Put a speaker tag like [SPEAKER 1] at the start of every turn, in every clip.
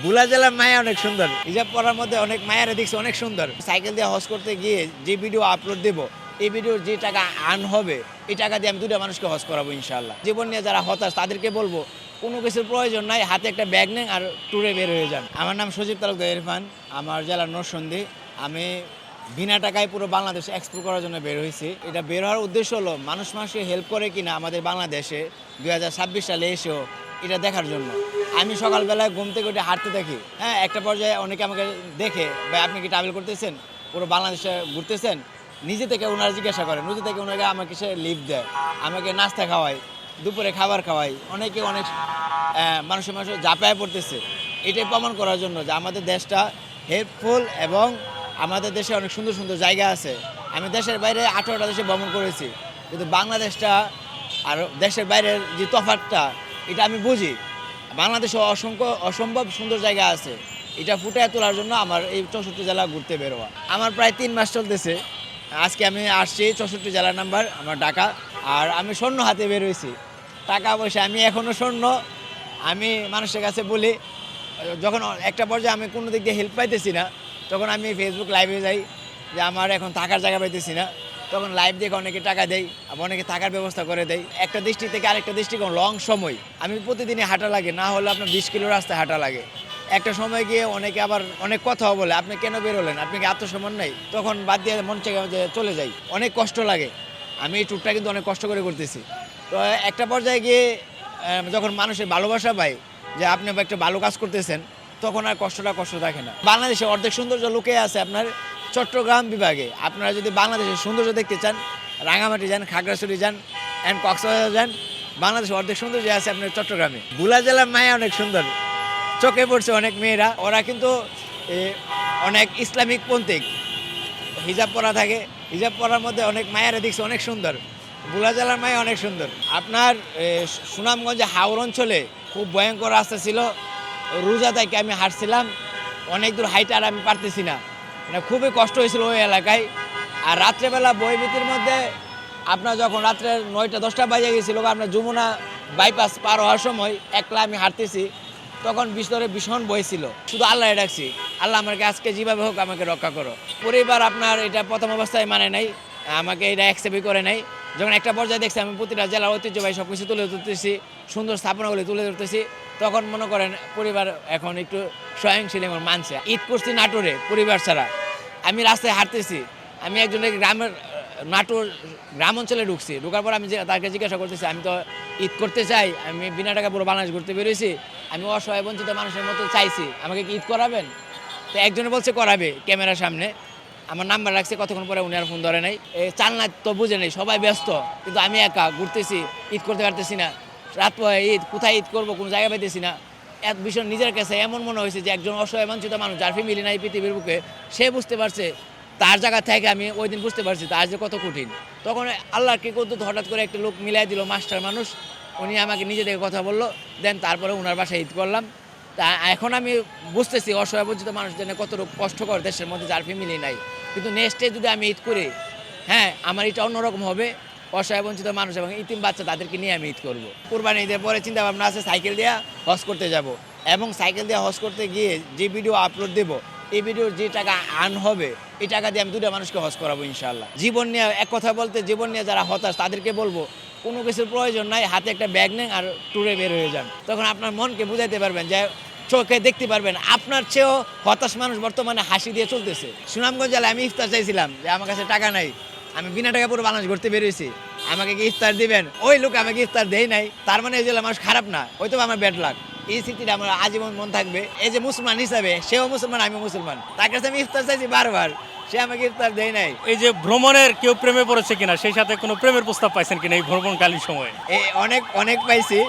[SPEAKER 1] ভোলা জেলার মায়া অনেক সুন্দর। হিজাব পরার মধ্যে অনেক মায়ারে দেখছি অনেক সুন্দর। সাইকেল দিয়ে হজ করতে গিয়ে যে ভিডিও আপলোড দেব, এই ভিডিওর যে টাকা আর্ন হবে, এই টাকা দিয়ে আমি 2টা মানুষকে হজ করাবো ইনশাআল্লাহ। জীবন নিয়ে যারা হতাশ তাদেরকে বলবো কোনো কিছুর প্রয়োজন নাই, হাতে একটা ব্যাগ নেন আর ট্যুরে বের হয়ে যান। আমার নাম সজীব তালুকদার ইরফান, আমার জেলা নরসিংদী। আমি বিনা টাকায় পুরো বাংলাদেশে এক্সপ্লোর করার জন্য বের হয়েছি। এটা বের হওয়ার উদ্দেশ্য হলো মানুষকে হেল্প করে কিনা আমাদের বাংলাদেশে 2026 সালে এসেও এটা দেখার জন্য। আমি সকালবেলায় ঘুম থেকে উঠে হাঁটতে থাকি, হ্যাঁ, একটা পর্যায়ে অনেকে আমাকে দেখে, ভাই আপনি কি ট্রাভেল করতেছেন, পুরো বাংলাদেশে ঘুরতেছেন, নিজে থেকে ওনারা জিজ্ঞাসা করেন, নিজে থেকে ওনাকে আমাকে সে লিফট দেয়, আমাকে নাস্তা খাওয়ায়, দুপুরে খাবার খাওয়াই। অনেকে অনেক মানুষের ঝাঁপায় পড়তেছে। এটাই প্রমাণ করার জন্য যে আমাদের দেশটা হেল্পফুল এবং আমাদের দেশে অনেক সুন্দর সুন্দর জায়গা আছে। আমি দেশের বাইরে 18টা দেশে ভ্রমণ করেছি, কিন্তু বাংলাদেশটা আর দেশের বাইরের যে তফাৎটা এটা আমি বুঝি। বাংলাদেশে অসম্ভব সুন্দর জায়গা আছে, এটা ফুটিয়ে তোলার জন্য আমার এই 64 জেলা ঘুরতে বেরোয়া। আমার প্রায় 3 মাস চলতেছে। আজকে আমি আসছি 64 জেলার নাম্বার আমার ঢাকা। আর আমি স্বর্ণ হাতে বের হয়েছি, টাকা পয়সা আমি এখনও স্বর্ণ। আমি মানুষের কাছে বলি, যখন একটা পর্যায়ে আমি কোনো দিক দিয়ে হেল্প পাইতেছি না, তখন আমি ফেসবুক লাইভে যাই যে আমার এখন থাকার জায়গা পাইতেছি না, তখন লাইভ দেখে অনেকে টাকা দেয়, অনেকে থাকার ব্যবস্থা করে দেয়। একটা দৃষ্টি থেকে আরেকটা দৃষ্টিকোণ লং সময় আমি প্রতিদিনই হাঁটা লাগে, না হলে আপনার 20 কিলো রাস্তায় হাঁটা লাগে। একটা সময় গিয়ে অনেকে আবার অনেক কথাও বলে, আপনি কেন বেরোলেন, আপনি কি আত্মসম্মান নেই, তখন বাদ দিয়ে মন থেকে চলে যাই। অনেক কষ্ট লাগে। আমি এই ট্যুরটা কিন্তু অনেক কষ্ট করে করতেছি। তো একটা পর্যায়ে গিয়ে যখন মানুষের ভালোবাসা পায় যে আপনি একটা ভালো কাজ করতেছেন, তখন আর কষ্ট থাকে না। বাংলাদেশে অর্ধেক সৌন্দর্য লুকিয়ে আছে আপনার চট্টগ্রাম বিভাগে। আপনারা যদি বাংলাদেশের সৌন্দর্য দেখতে চান, রাঙামাটি যান, খাগড়াছড়ি যান অ্যান্ড কক্সবাজার যান। বাংলাদেশের অর্ধেক সৌন্দর্য আছে আপনার চট্টগ্রামে। ভোলা জেলার মায়া অনেক সুন্দর, চোখে পড়ছে অনেক মেয়েরা। ওরা কিন্তু অনেক ইসলামিক পন্থী, হিজাব পরা থাকে। হিজাব পরার মধ্যে অনেক মায়ারে দেখছে অনেক সুন্দর। ভোলা জেলার মায়া অনেক সুন্দর। আপনার সুনামগঞ্জে হাওর অঞ্চলে খুব ভয়ঙ্কর রাস্তা ছিল, রোজা থেকে আমি হাঁটছিলাম, অনেক দূর হাইট আর আমি পারতেছি না, মানে খুবই কষ্ট হয়েছিল ওই এলাকায়। আর রাত্রেবেলা বইভিতির মধ্যে আপনার যখন রাত্রে 9টা-10টা বাজে গেছিলো, আপনার যমুনা বাইপাস পার হওয়ার সময় একলা আমি হাঁটতেছি, তখন ভিতরে ভীষণ বই ছিল। শুধু আল্লাহ ডাকছি, আল্লাহ আমাকে আজকে যেভাবে হোক আমাকে রক্ষা করো। পরিবার আপনার এটা প্রথম অবস্থায় মানে নাই, আমাকে এটা অ্যাকসেপ্টই করে নাই। যখন একটা পর্যায়ে দেখছি আমি প্রতিটা জেলার ঐতিহ্যবাহী সব কিছু তুলে ধরতেছি, সুন্দর স্থাপনাগুলি তুলে ধরতেছি, তখন মনে করেন পরিবার এখন একটু স্বয়ংশীল এবং মানছে। ঈদ করছি নাটোরে পরিবার ছাড়া, আমি রাস্তায় হাঁটতেছি, আমি একজনের নাটোর গ্রাম অঞ্চলে ঢুকছি, ঢোকার পর আমি তাকে জিজ্ঞাসা করতেছি, আমি তো ঈদ করতে চাই, আমি বিনা টাকা পুরো বাংলাদেশ ঘুরতে বেরোইছি, আমি অসহায় বঞ্চিত মানুষের মতো চাইছি, আমাকে কি ঈদ করাবেন? তো একজনে বলছে করাবে ক্যামেরার সামনে। আমার নাম্বার রাখছে, কতক্ষণ পরে উনি আর ফোন ধরে নাই। চাল না তো বুঝে নেই, সবাই ব্যস্ত, কিন্তু আমি একা ঘুরতেছি, ঈদ করতে পারতেছি না। রাত পরে ঈদ, কোথায় ঈদ করবো কোনো জায়গা পাইতেছি না। এক ভীষণ নিজের কাছে এমন মনে হয়েছে যে একজন অসহায় বঞ্চিত মানুষ যার ফ্যামিলি নাই পৃথিবীর বুকে, সে বুঝতে পারছে, তার জায়গা থেকে আমি ওই দিন বুঝতে পারছি তার যে কত কঠিন। তখন আল্লাহ কি করতো, হঠাৎ করে একটা লোক মিলাই দিল, মাস্টার মানুষ, উনি আমাকে নিজে থেকে কথা বললো, দেন তারপরে ওনার বাসায় ঈদ করলাম। তা এখন আমি বুঝতেছি অসহায় বঞ্চিত মানুষ যেন কত কষ্টকর দেশের মধ্যে যার ফ্যামিলি নাই। কিন্তু নেক্সটে যদি আমি ঈদ করি, হ্যাঁ, আমার এটা অন্যরকম হবে। অসহায় বঞ্চিত মানুষ এবং ইতিম বাচ্চা তাদেরকে নিয়ে আমি ঈদ করবো। কুরবানি ঈদের পরে চিন্তা ভাবনা আছে সাইকেল দিয়ে হজ করতে যাব, এবং সাইকেল দিয়ে হজ করতে গিয়ে যে ভিডিও আপলোড দেবো, এই ভিডিওর যে টাকা আর্ন হবে, এই টাকা দিয়ে আমি 2টা মানুষকে হজ করাবো ইনশাআল্লাহ। জীবন নিয়ে এক কথা বলতে, জীবন নিয়ে যারা হতাশ তাদেরকে বলবো কোনো কিছুর প্রয়োজন নাই, হাতে একটা ব্যাগ নেন আর ট্যুরে বের হয়ে যান। তখন আপনার মনকে বুঝাইতে পারবেন, যে চোখে দেখতে পারবেন আপনার চেয়েও হতাশ মানুষ বর্তমানে হাসি দিয়ে চলতেছে। সুনামগঞ্জ জেলায় আমি ইফতার চাইছিলাম, যে আমার কাছে টাকা নাই, আমি বিনা টাকা পুরো বাংলাদেশ ঘুরতে বেরিয়েছি, আমাকে কি ইফতার দিবেন? ওই লোক আমাকে ইফতার দেয় নাই, তার মানে এই জেলা মানুষ খারাপ না, হয়তো আমার ব্যাড লাক। এই স্মৃতিটা আমার আজীবন মন থাকবে। এই যে মুসলমান হিসাবে, সেও মুসলমান, আমিও মুসলমান, তার কাছে আমি ইফতার চাইছি বারবার, সে আমাকে ইফতার দেয় নাই।
[SPEAKER 2] এই যে ভ্রমণের কেউ প্রেমে পড়েছে কিনা, সেই সাথে কোনো প্রেমের প্রস্তাব পাইছেন কিনা এই ভ্রমণকালীন সময়ে?
[SPEAKER 1] অনেক পাইছি।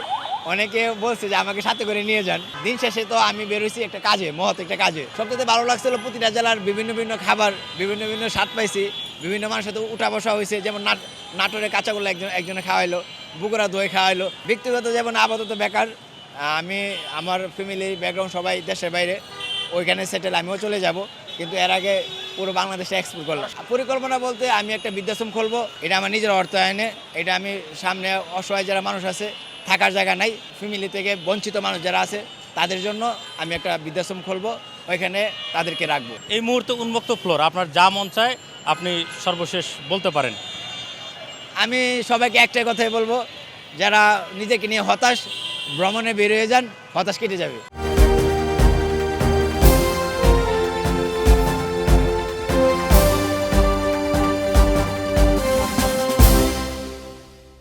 [SPEAKER 1] অনেকে বলছে যে আমাকে সাথে করে নিয়ে যান। দিন শেষে তো আমি বেরোইছি একটা কাজে, মহৎ একটা কাজে। সবচেয়ে ভালো লাগছিল প্রতিটা জেলার বিভিন্ন খাবার, বিভিন্ন স্বাদ পাইছি, বিভিন্ন মানুষের সাথে উঠা বসা হয়েছে। যেমন নাটোরে কাঁচাগোল্লা একজনে খাওয়াইলো, বগুড়া দই খাওয়াইলো। ব্যক্তিগত যেমন আপাতত বেকার, আমি আমার ফ্যামিলি ব্যাকগ্রাউন্ড সবাই দেশের বাইরে, ওইখানে সেটেল, আমিও চলে যাব, কিন্তু এর আগে পুরো বাংলাদেশে এক্সপ্লোর করলাম। পরিকল্পনা বলতে আমি একটা বৃদ্ধাশ্রম খুলবো, এটা আমার নিজের অর্থায়নে। এটা আমি সামনে অসহায় যারা মানুষ আছে, থাকার জায়গা নাই, ফ্যামিলি থেকে বঞ্চিত মানুষ যারা আছে, তাদের জন্য আমি একটা বৃদ্ধাশ্রম খুলবো, ওইখানে তাদেরকে রাখবো।
[SPEAKER 2] এই মুহূর্তে উন্মুক্ত ফ্লোর, আপনার যা মন চায় আপনি সর্বশেষ বলতে পারেন।
[SPEAKER 1] আমি সবাইকে একটাই কথাই বলবো, যারা নিজেকে নিয়ে হতাশ, ভ্রমণে বের হয়ে যান, হতাশ কেটে যাবে।